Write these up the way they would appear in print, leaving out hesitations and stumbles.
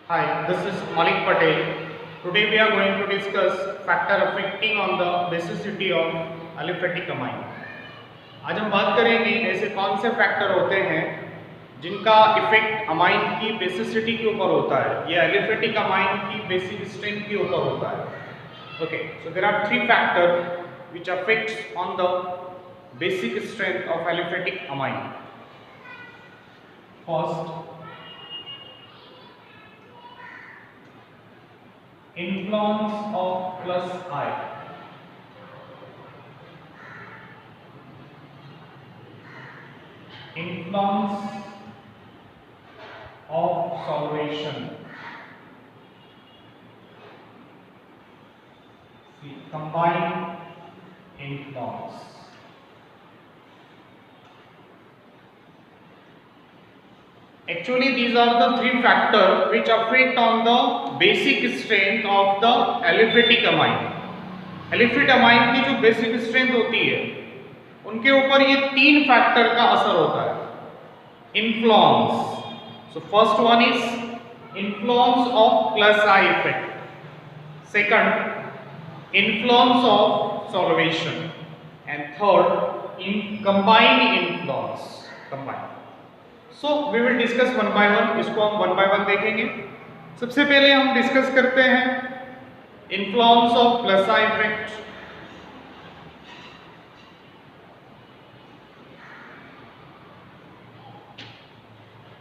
Hi, this is Malik Patel. Today we are going to discuss factor affecting on the basicity of aliphatic amine. आज हम बात करेंगे ऐसे कौन से फैक्टर होते हैं जिनका इफेक्ट अमाइन की बेसिसिटी के ऊपर होता है या एलिफेटिक अमाइन की बेसिक स्ट्रेंथ के ऊपर होता है. Okay, so there are three factor which affects on the basic strength of aliphatic amine. First, influence of plus I. Influence of solvation. See, combined influence. Actually, these are the three factors which affect on the basic strength of the aliphatic amine. Aliphatic amine की जो basic strength होती है उनके ऊपर ये तीन factor का असर होता है. Influence, so first one is influence of plus I effect. Second, influence of solvation. And third, in combined influence. Combined. So we will discuss one by one. इसको हम वन बाय वन देखेंगे. सबसे पहले हम डिस्कस करते हैं influence of plus I effect.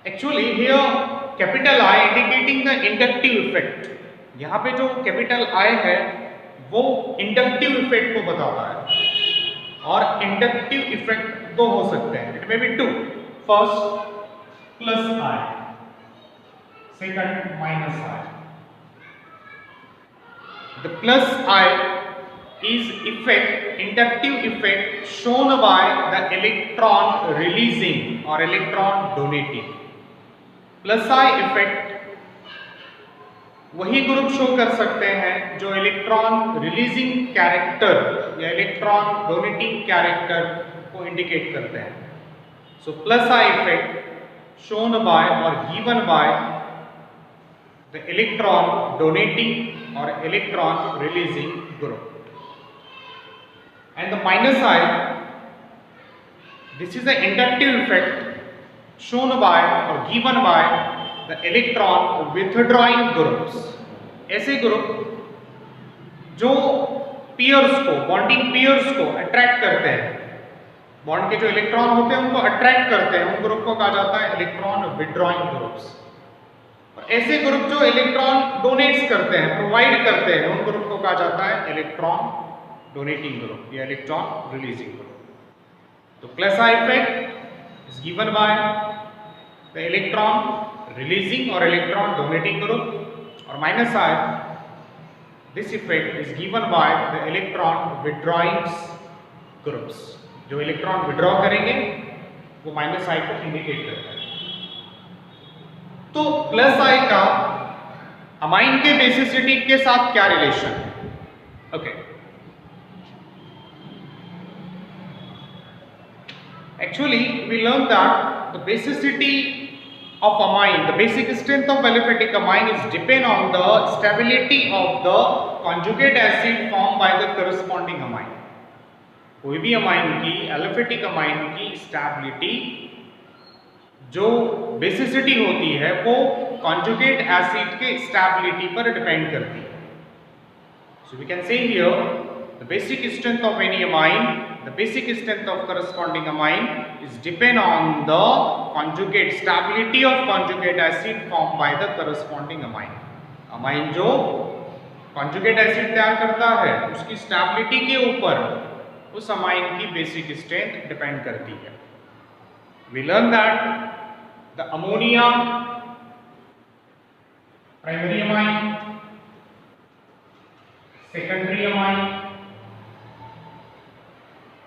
Actually here capital I indicating the inductive effect. यहां पे जो कैपिटल आई है वो इंडक्टिव इफेक्ट को बताता है. और इंडक्टिव इफेक्ट दो हो सकते हैं. It may be two. First plus I, second minus I. The plus I is inductive effect shown by the electron releasing or electron donating. Plus I effect वही group show कर सकते हैं जो electron releasing character या electron donating character को indicate करते हैं. So plus I effect shown by or given by the electron donating or electron releasing group. And the minus I, this is the inductive effect shown by or given by the electron withdrawing groups. ऐसे group जो pairs को, bonding pairs को attract करते हैं, bond के जो electron होते हैं उनको अट्रैक्ट करते हैं, उन ग्रुप को कहा जाता है इलेक्ट्रॉन विड्रॉइंग ग्रुप्स. और ऐसे ग्रुप जो इलेक्ट्रॉन डोनेट्स करते हैं, प्रोवाइड करते हैं, उन ग्रुप को कहा जाता है इलेक्ट्रॉन डोनेटिंग ग्रुप या इलेक्ट्रॉन रिलीजिंग ग्रुप. तो plus I effect is given by the electron releasing और इलेक्ट्रॉन डोनेटिंग ग्रुप. और minus I, this effect is given by the electron withdrawing groups. जो इलेक्ट्रॉन विड्रॉ करेंगे वो minus आई को indicate करता है. तो प्लस आई का अमाइन के बेसिसिटी के साथ क्या रिलेशन है? Okay, actually we learn that the basicity of amine, the basic strength of aliphatic amine is depend on the stability of the conjugate acid formed by the corresponding amine. कोई भी amine की, aliphatic amine की stability, जो basicity होती है वो conjugate acid के stability पर डिपेंड करती है. So we can say here the basic strength of any amine, the basic strength of corresponding amine is depend on the conjugate stability of conjugate acid form by the corresponding amine. Amine जो conjugate acid तैयार करता है उसकी stability के ऊपर उस amine की basic strength depend करती है. We learn that the ammonia primary amine, secondary amine,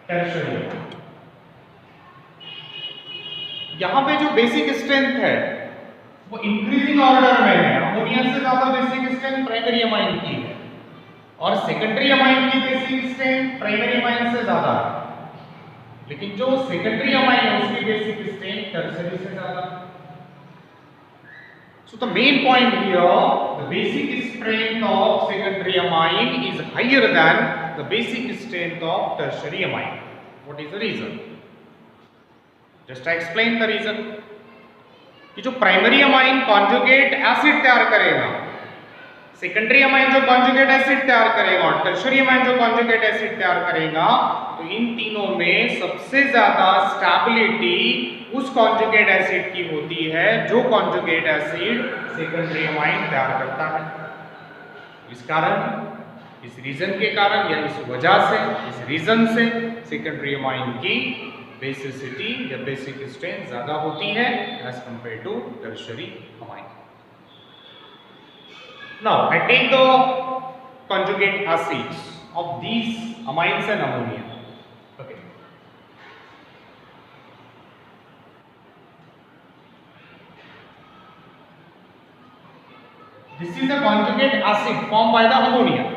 tertiary amine. यहां पे जो बेसिक स्ट्रेंथ है वो इंक्रीजिंग ऑर्डर में है. अमोनिया से ज्यादा बेसिक स्ट्रेंथ प्राइमरी अमाइन की है और सेकेंडरी अमाइन की बेसिक स्ट्रेंथ प्राइमरी अमाइन से ज्यादा है. लेकिन जो सेकेंडरी अमाइन है उसकी बेसिक स्ट्रेंथ टर्शियरी से ज्यादा. So the main point here, the basic strength of secondary amine is higher than the basic strength of tertiary amine. What is the reason? Just I explain the reason. कि जो primary amine conjugate acid तैयार करेगा, secondary amine जो conjugate acid तैयार करेगा और tertiary amine जो conjugate acid तैयार करेगा, तो इन तीनों में सबसे ज्यादा स्टेबिलिटी उस कॉन्जुगेट एसिड की होती है जो कॉन्जुगेट एसिड सेकेंडरी अमाइन तैयार करता है। इस कारण, इस रीजन के कारण या इस वजह से, इस रीजन से सेकेंडरी अमाइन की बेसिसिटी या बेसिक स्ट्रेंथ ज्यादा होती है as compare to tertiary amine. Now I take the conjugate acids of these amines and ammonia. Okay. This is a conjugate acid formed by the ammonia.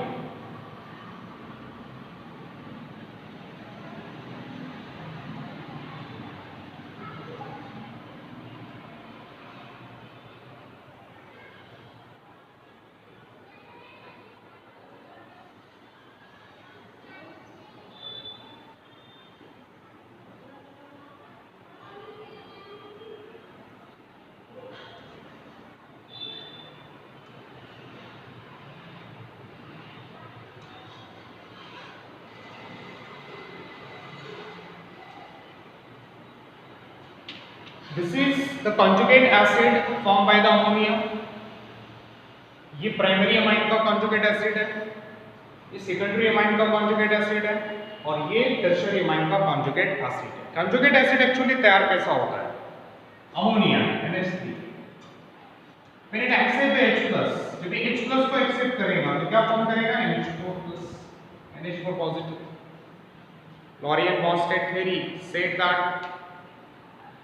This is the conjugate acid formed by the ammonia. ये primary amine का conjugate acid है, ये secondary amine का conjugate acid है और ये tertiary amine का conjugate acid है। कॉन्जुगेट एसिड एक्चुअली तैयार कैसा होता है? Ammonia NH3 when it accepts the H+, जब ये H+ को एक्सेप्ट करेगा तो क्या फॉर्म करेगा? NH4 positive. Lorentz-Borsted theory said that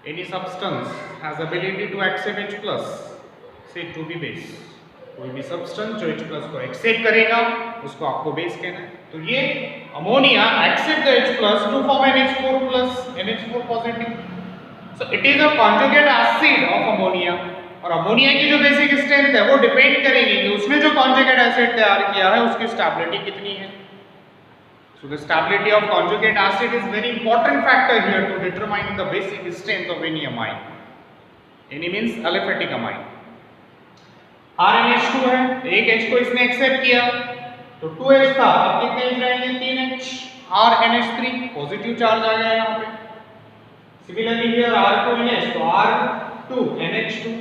any substance has ability to accept H+, say to be base. कोई भी सब्सटेंस जो H+ को एक्सेप्ट करेगा उसको आपको बेस कहना है। तो ये ammonia accept the H+ to form NH4 positive. So it is a conjugate acid of ammonia. और अमोनिया की जो बेसिक स्ट्रेंथ है वो डिपेंड करेगी कि उसने जो कॉन्जुगेट एसिड तैयार किया है उसकी स्टेबिलिटी कितनी है। So the stability of conjugate acid is very important factor here to determine the basic strength of any amine. Any means aliphatic amine. RNH2 है, एक H को इसने एक्सेप्ट किया तो 2H था, अब कितने H रहेंगे? 3H। RNH3 पॉजिटिव चार्ज आ गया यहाँ पे। Similarly here R2NH तो R2 NH2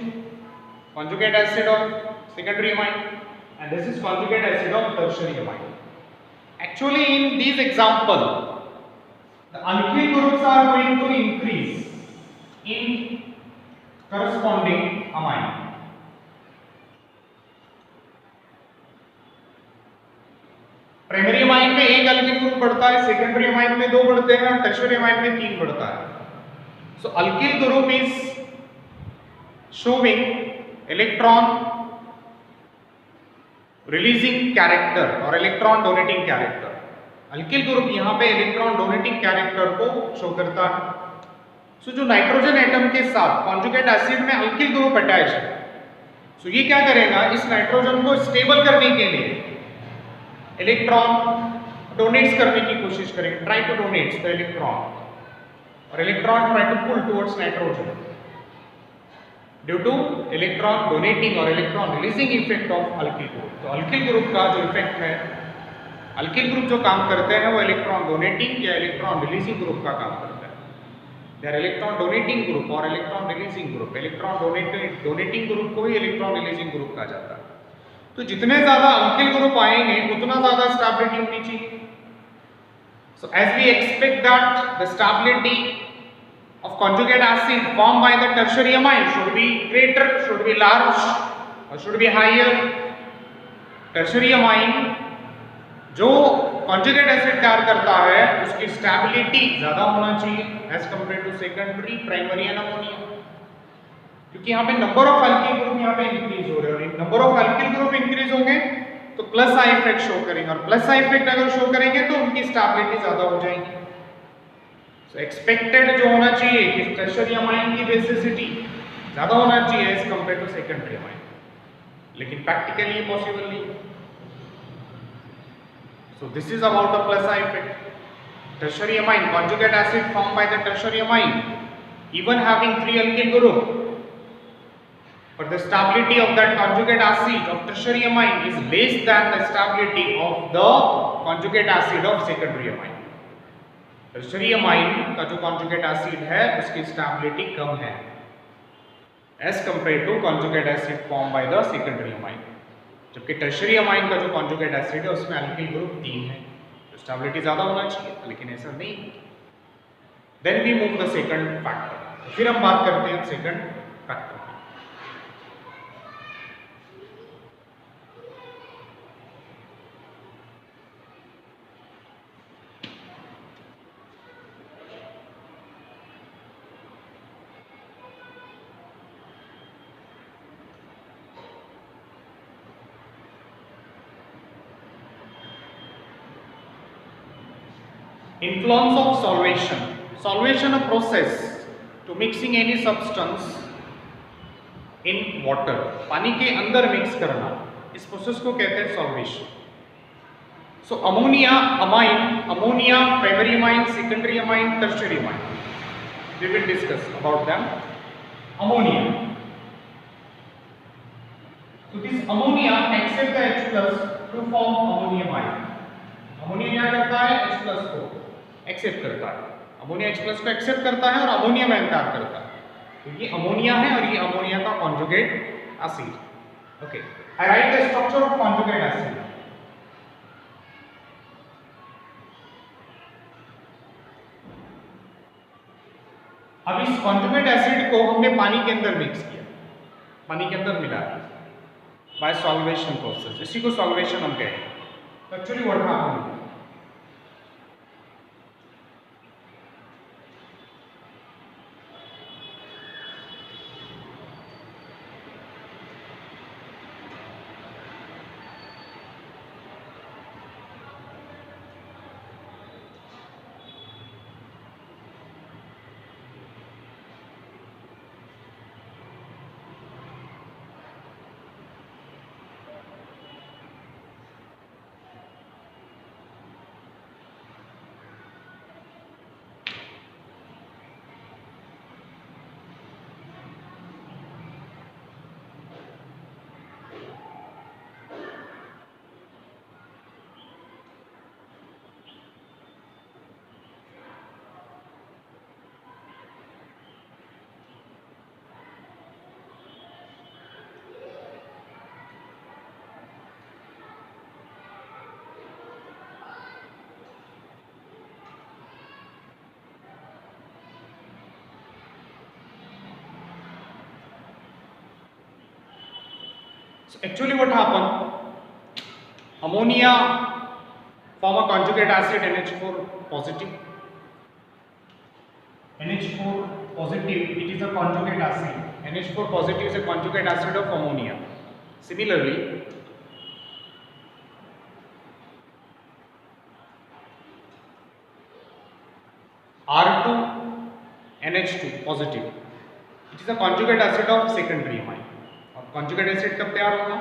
conjugate acid of secondary amine and this is conjugate acid of tertiary amine. Actually, in these example, the alkyl groups are going to increase in corresponding amine. Primary amine में एक alkyl group बढ़ता है, secondary amine में 2 बढ़ते हैं और tertiary amine में 3 बढ़ता है। So alkyl group is showing electron releasing character और electron donating character. Alkyl group यहाँ पे इलेक्ट्रॉन डोनेटिंग कैरेक्टर को शो करता है। सो जो नाइट्रोजन एटम के साथ कॉन्जुगेट एसिड में अल्किल ग्रुप अटैच है, सो ये क्या करेगा? इस नाइट्रोजन को स्टेबल करने के लिए इलेक्ट्रॉन डोनेट्स करने की कोशिश करेंगे, try to donates the electron और electron try to pull towards nitrogen due to electron donating और electron releasing effect of alkyl group. तो अल्किल ग्रुप का जो इफेक्ट है, अल्किल ग्रुप जो काम करते हैं वो इलेक्ट्रॉन डोनेटिंग या इलेक्ट्रॉन रिलीजिंग ग्रुप का काम करता है। They are electron donating group और electron releasing group. Electron donating group को ही इलेक्ट्रॉन रिलीजिंग ग्रुप कहा जाता है। तो जितने ज्यादा अल्किल ग्रुप आएंगे उतना ज्यादा स्टेबिलिटी होनी चाहिए। So as we expect that the stability of conjugate acid formed by the tertiary amine should be greater, should be large or should be higher. tertiary amine जो conjugate acid तैयार करता है उसकी stability ज़्यादा होना चाहिए as compared to secondary, primary and ammonia, क्योंकि यहाँ पे number of alkyl group यहाँ पे increase हो रहे हैं। number of alkyl group increase होंगे तो plus I effect शो करेंगे और plus I effect अगर शो करेंगे तो उनकी stability ज़्यादा हो जाएगी। So expected जो होना चाहिए कि टर्शियरी अमाइन की बेसिसिटी ज़्यादा होना चाहिए as compare to secondary amine, लेकिन प्रैक्टिकली पॉसिबल नहीं। So this is about the plus effect. Tertiary amine, conjugate acid formed by the tertiary amine, even having 3 alkyl group, but the stability of that conjugate acid of tertiary amine is less than the stability of the conjugate acid of secondary amine. Tertiary amine का जो conjugate acid है उसकी stability कम है as compared to conjugate acid formed by the secondary amine. जबकि tertiary amine का जो conjugate acid है उसमें अल्किल ग्रुप 3 है, तो स्टेबिलिटी ज्यादा होना चाहिए, लेकिन ऐसा नहीं। Then we move the second factor. फिर हम बात करते हैं second factor. Influence of solvation. Solvation a process to mixing any substance in water. पानी के अंदर मिक्स करना, इस प्रोसेस को कहते हैं solvation. So ammonia amine, ammonia primary amine, secondary amine, tertiary amine, we will discuss about them. Ammonia. So this ammonia accepts the H plus to form ammonium ion. Ammonia क्या करता है? H plus को accept करता है, ammonia H plus को accept करता है और अमोनिया में इनकार करता है। तो ये अमोनिया है और ये अमोनिया का conjugate acid. Okay, I right the structure of conjugate acid. अब इस कॉन्जुगेट एसिड को हमने पानी के अंदर मिक्स किया, पानी के अंदर मिला दिया बाय सॉल्वेशन प्रोसेस, इसी को सॉल्वेशन हम कहते हैं। Actually what happened? So actually what happened? Ammonia form a conjugate acid NH4 positive. NH4 positive, it is a conjugate acid. NH4 positive is a conjugate acid of ammonia. Similarly, R2 NH2 positive, it is a conjugate acid of secondary amine. Conjugate acid कब तैयार होगा?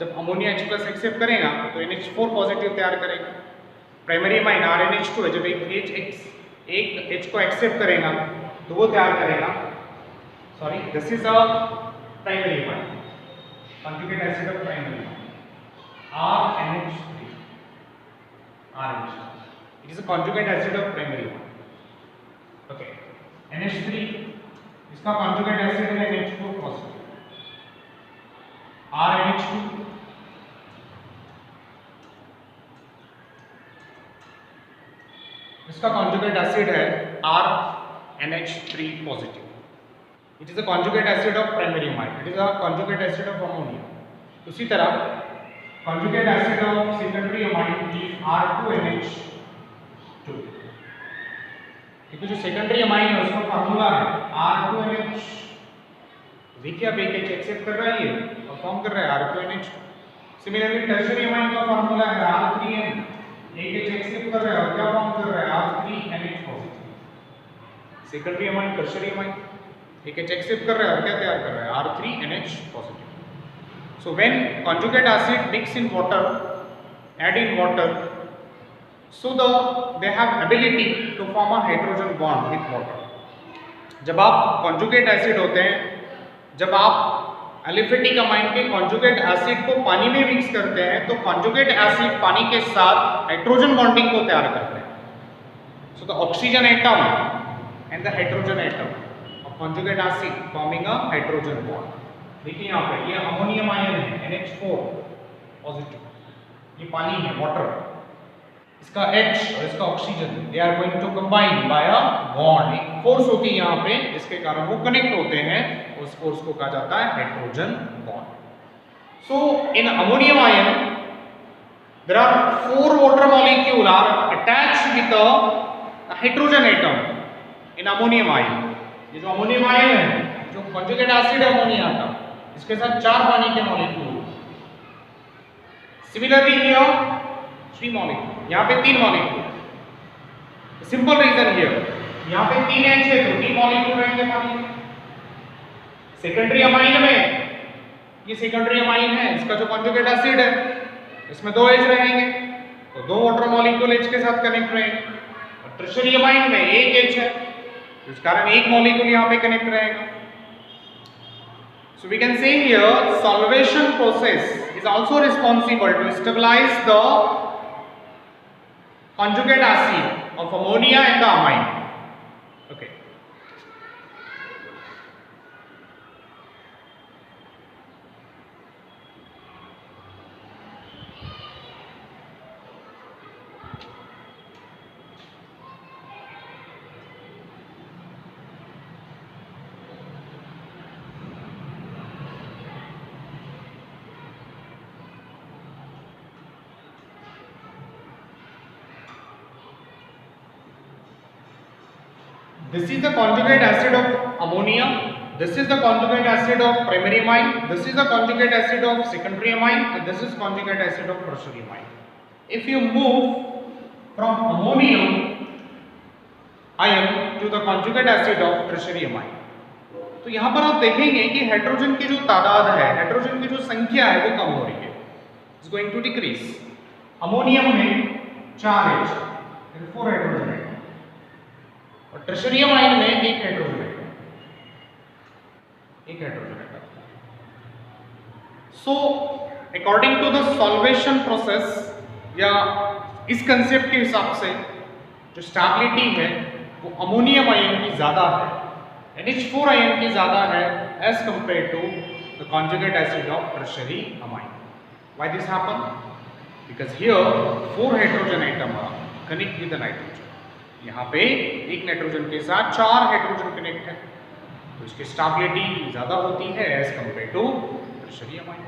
जब ammonia H plus accept करेगा तो NH4 positive तैयार करेगा। Primary amine RNH2 है, जब एक H को एक्सेप्ट करेगा तो वो तैयार करेगा, sorry this is a primary amine, conjugate acid of primary RNH3, it is a conjugate acid of primary amine. Okay, NH3 इसका कॉन्जुगेट एसिड है NH4 पॉजिटिव, RNH2 इसका कॉन्जुगेट एसिड है RNH3 positive, it is a conjugate acid of primary amine, it is a conjugate acid of ammonia. उसी तरह conjugate acid of secondary amine is R2NH2, क्योंकि जो secondary amine है उसका formula है R2NH, देखिए अब एक एक्सेप्ट कर रहा है, ये फॉर्म कर रहा है R2NH। सिमिलरली टर्शियरी अमाइन का फार्मूला है R3N, एक एक्सेप्ट कर रहा है और क्या फॉर्म कर रहा है R3NH positive. Secondary amine tertiary amine, एक H एक्सेप्ट कर रहा है और क्या तैयार कर रहा है, R3NH positive. So when conjugate acid mix in water, add in water, so they have ability to form a hydrogen bond with water. जब आप कॉन्जुगेट एसिड होते हैं, जब आप एलिफेटिक अमाइन के कॉन्जुगेट एसिड को पानी में मिक्स करते हैं तो कॉन्जुगेट एसिड पानी के साथ हाइड्रोजन बॉन्डिंग को तैयार करते हैं. So the oxygen atom and the hydrogen atom of conjugate acid forming a hydrogen bond. देखिए यहाँ पे ये अमोनियम आयन है NH4 पॉजिटिव, ये पानी है वाटर, इसका H और इसका oxygen, they are going to combine by a bond. एक फोर्स होती है यहाँ पे जिसके कारण वो कनेक्ट होते हैं, उस फोर्स को कहा जाता है hydrogen bond. So in ammonium ion there are 4 water molecule are attached with the hydrogen atom in ammonium ion. ये जो अमोनियम आयन है, जो कॉन्जुगेट एसिड है अमोनिया का, इसके साथ 4 पानी के मॉलिक्यूल. सिमिलरली हियर 3 मॉलिक्यूल, यहाँ पे 3 मॉलिक्यूल. सिंपल रीजन हियर, यहाँ पे 3 H है तो 3 मॉलिक्यूल रहेंगे पानी में. सेकेंडरी अमाइन में, ये सेकेंडरी अमाइन है, इसका जो कॉन्जुगेट एसिड है इसमें 2 H रहेंगे तो 2 वाटर मॉलिक्यूल H के साथ कनेक्ट रहेंगे. और टर्शियरी अमाइन में 1 H है, इस कारण 1 मॉलिक्यूल यहाँ पे कनेक्ट रहेगा. So we can say here solvation process is also responsible to stabilize the conjugate acid of ammonia and the amine. Okay. This is the conjugate acid of ammonia. This is the conjugate acid of primary amine. This is the conjugate acid of secondary amine, and this is conjugate acid of tertiary amine. If you move from ammonium ion to the conjugate acid of tertiary amine, तो यहाँ पर आप देखेंगे कि hydrogen की जो तादाद है, हाइड्रोजन की जो संख्या है वो कम हो रही है. It's going to decrease. Ammonium में 4 H, 4 हाइड्रोजन है, और टर्शियरी अमाइन में 1 हाइड्रोजन है, 1 हाइड्रोजन है. So according to the solvation process, या इस कंसेप्ट के हिसाब से जो स्टेबिलिटी है वो अमोनियम आयन की ज्यादा है, NH4 आयन की ज्यादा है as compare to the conjugate acid of tertiary amine. Why this happen? Because here 4 hydrogen atom are connect with the nitrogen. यहाँ पे एक नाइट्रोजन के साथ 4 हाइड्रोजन कनेक्ट है, तो इसकी स्टेबिलिटी ज्यादा होती है as compare to tertiary amine.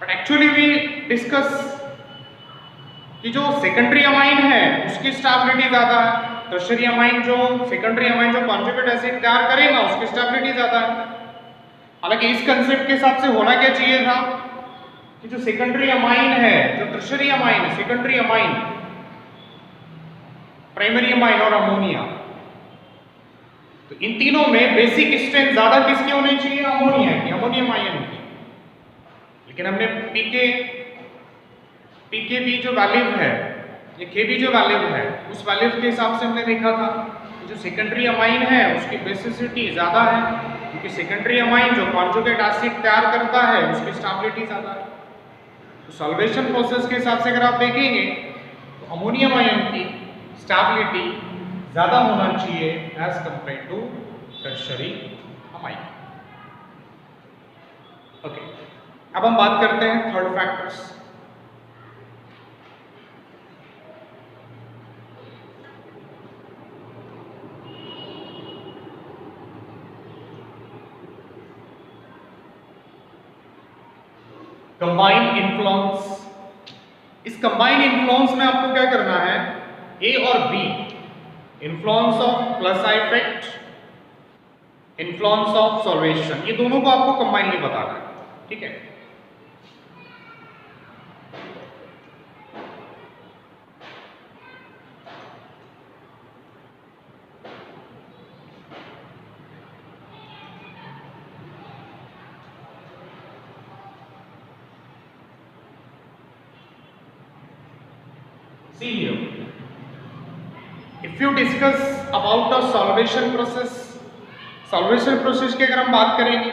But actually we discuss कि जो सेकेंडरी अमाइन है उसकी स्टेबिलिटी ज्यादा है, टर्शियरी अमाइन जो सेकेंडरी अमाइन जो कॉन्जुगेट एसिड तैयार करेगा उसकी स्टेबिलिटी ज्यादा है. हालांकि इस कंसेप्ट के हिसाब से होना क्या चाहिए था कि जो सेकेंडरी अमाइन है, जो टर्शियरी अमाइन है, सेकेंडरी अमाइन, प्राइमरी अमाइन और अमोनिया, तो इन तीनों में बेसिक स्ट्रेंथ ज्यादा किसकी होनी चाहिए? अमोनिया की, अमोनियम आयन की. लेकिन हमने पीके जो वैल्यू है, ये केबी जो वैल्यू है, उस वैल्यू के हिसाब से हमने देखा था कि जो सेकेंडरी अमाइन है उसकी बेसिसिटी ज्यादा है, क्योंकि सेकेंडरी अमाइन जो कॉन्जुगेट एसिड तैयार करता है उसकी स्टेबिलिटी ज्यादा है. तो सॉल्वेशन प्रोसेस के हिसाब से अगर आप देखेंगे तो अमोनियम आयन की स्टेबिलिटी ज्यादा होना चाहिए as compare to tertiary amine. Okay, अब हम बात करते हैं थर्ड फैक्टर्स. Combined influence. इस कंबाइंड इन्फ्लुएंस में आपको क्या करना है? A और B, influence of plus I effect, influence of solvation, ये दोनों को आपको कंबाइनली बताना है. ठीक है. See here, if you discuss about the solvation process, solvation process की अगर हम बात करेंगे,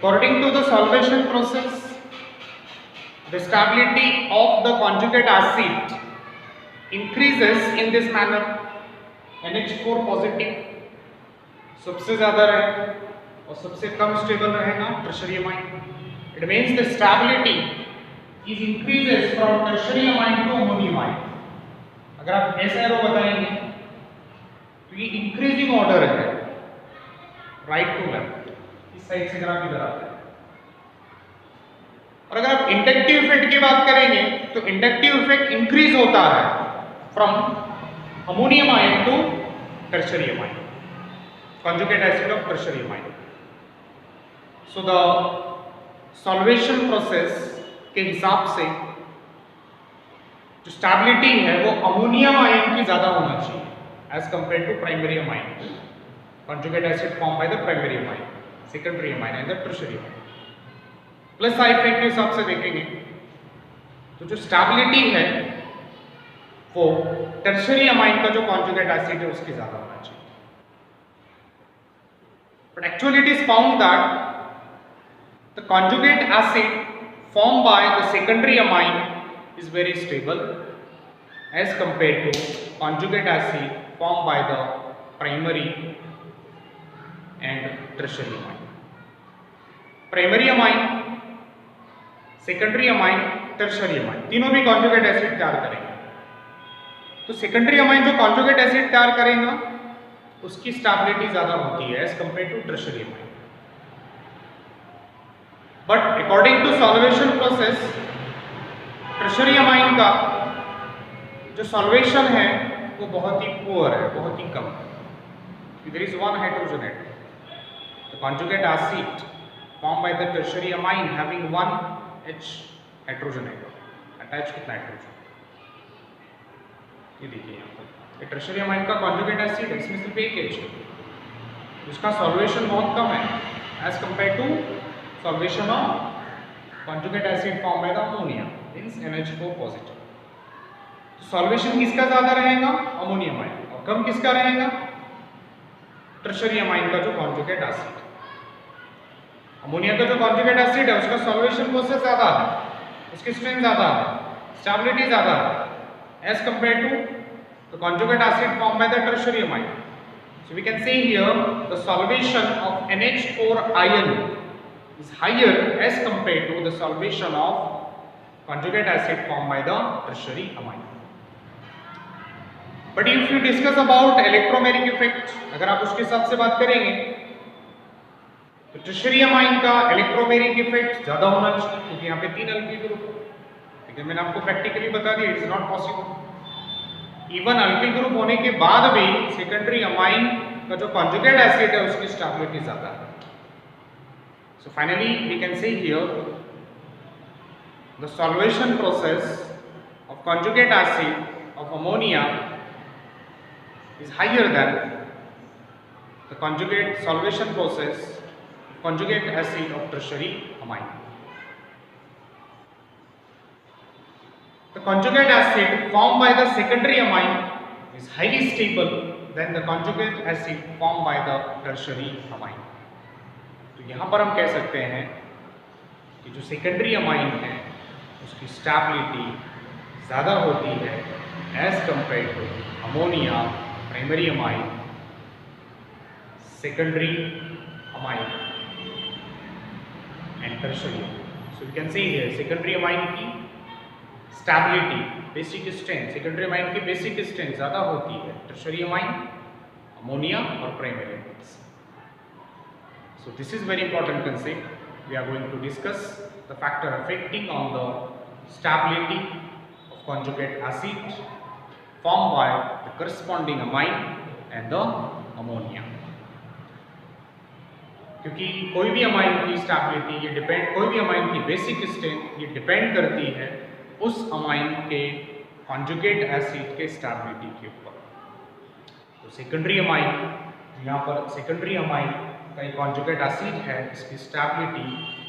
according to the solvation process, the stability of the conjugate acid increases in this manner. NH4 positive सबसे ज़्यादा रहे और सबसे कम स्टेबल रहेगा tertiary amine. It means the stability is increases from tertiary amine to ammonium amine. अगर आप ऐसा एरो बताएंगे तो ये इंक्रीजिंग ऑर्डर है राइट टू लेफ्ट. इस साइड से ग्राफ इधर आता है. और अगर आप इंडक्टिव इफेक्ट की बात करेंगे तो इंडक्टिव इफेक्ट इंक्रीज होता है from ammonium ion to tertiary amine, conjugate acid of tertiary amine. So the solvation process के हिसाब से जो स्टेबिलिटी है वो अमोनियम आयन की ज्यादा होना चाहिए as compare to primary amine. conjugate acid formed by the primary amine, secondary amine and the tertiary amine. Plus side effect के हिसाब से देखेंगे तो जो स्टेबिलिटी है वो टर्शियरी अमाइन का जो कॉन्जुगेट एसिड है उसकी ज्यादा होना चाहिए. But actually it is found that the conjugate acid formed by the secondary amine is very stable as compared to conjugate acid formed by the primary and tertiary amine. Primary amine, secondary amine, tertiary amine तीनों भी conjugate acid तैयार करेंगे. तो secondary amine जो conjugate acid तैयार करेगा उसकी stability ज्यादा होती है as compare to tertiary amine. But according to solvation process tertiary amine का जो सॉल्वेशन है वो बहुत ही पुअर है, बहुत ही कम. There is one hydrogen atom. The conjugate acid form by the tertiary amine having one H hydrogen atom. Attach कितना हाइड्रोजन ये देखिए यहाँ पर टर्शियरी अमाइन का कॉन्जुगेट एसिड है, इसमें सिर्फ एक H है. उसका सॉल्वेशन बहुत कम है as compare to solvation of conjugate acid form by the ammonia means NH4 positive. तो सॉल्वेशन किसका ज्यादा रहेगा? Ammonium ion. और कम किसका रहेगा? टर्शियरी अमाइन का जो कॉन्जुगेट एसिड. अमोनिया का जो कॉन्जुगेट एसिड है उसका सॉल्वेशन प्रोसेस ज्यादा है, उसकी स्ट्रेंथ ज्यादा है, स्टेबिलिटी ज्यादा है as compare to the conjugate acid formed by the tertiary amine. So we can see here the solvation of NH4 ion is higher as compared to the solvation of conjugate acid formed by the tertiary amine. But if you discuss about electromeric effect, अगर आप उसके हिसाब से बात करेंगे तो tertiary amine का electromeric effect ज़्यादा होना चाहिए क्योंकि यहाँ पे 3 अल्किल ग्रुप है. लेकिन मैंने आपको प्रैक्टिकली बता दिया it is not possible. Even alkyl group होने के बाद भी सेकेंडरी अमाइन का जो कॉन्जुगेट एसिड है उसकी स्टेबिलिटी ज्यादा है. So finally we can say here the solvation process of conjugate acid of ammonia is higher than the conjugate solvation process conjugate acid of tertiary amine. The conjugate acid formed by the secondary amine is highly stable than the conjugate acid formed by the tertiary amine. तो यहाँ पर हम कह सकते हैं कि जो secondary amine है उसकी stability ज़्यादा होती है as compared to ammonia, primary amine, secondary amine and tertiary. So we can see here secondary amine की stability, basic strength, secondary amine की बेसिक स्ट्रेंथ ज़्यादा होती है टर्शियरी अमाइन, अमोनिया और primary amine. So this is very important concept. We are going to discuss the factor affecting on the stability of conjugate acid formed by the corresponding amine and the ammonia. क्योंकि कोई भी amine की stability ये depend, कोई भी amine की basic strength ये depend करती है उस अमाइन के कॉन्जुगेट एसिड के स्टेबिलिटी के ऊपर। तो सेकेंडरी अमाइन, यहाँ पर सेकेंडरी अमाइन का एक कॉन्जुगेट एसिड है, इसकी स्टेबिलिटी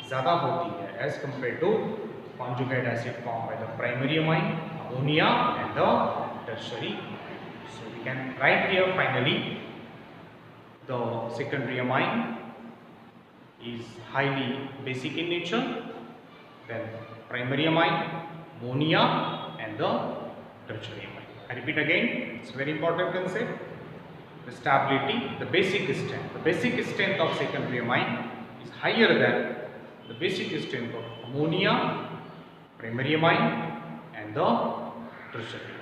ज़्यादा होती है as compare to conjugate acid form by the primary amine ammonia and the tertiary. So we can write here finally the secondary amine is highly basic in nature, then primary amine, ammonia and the tertiary amine. I repeat again, it's a very important concept. The stability, the basic strength of secondary amine is higher than the basic strength of ammonia, primary amine and the tertiary.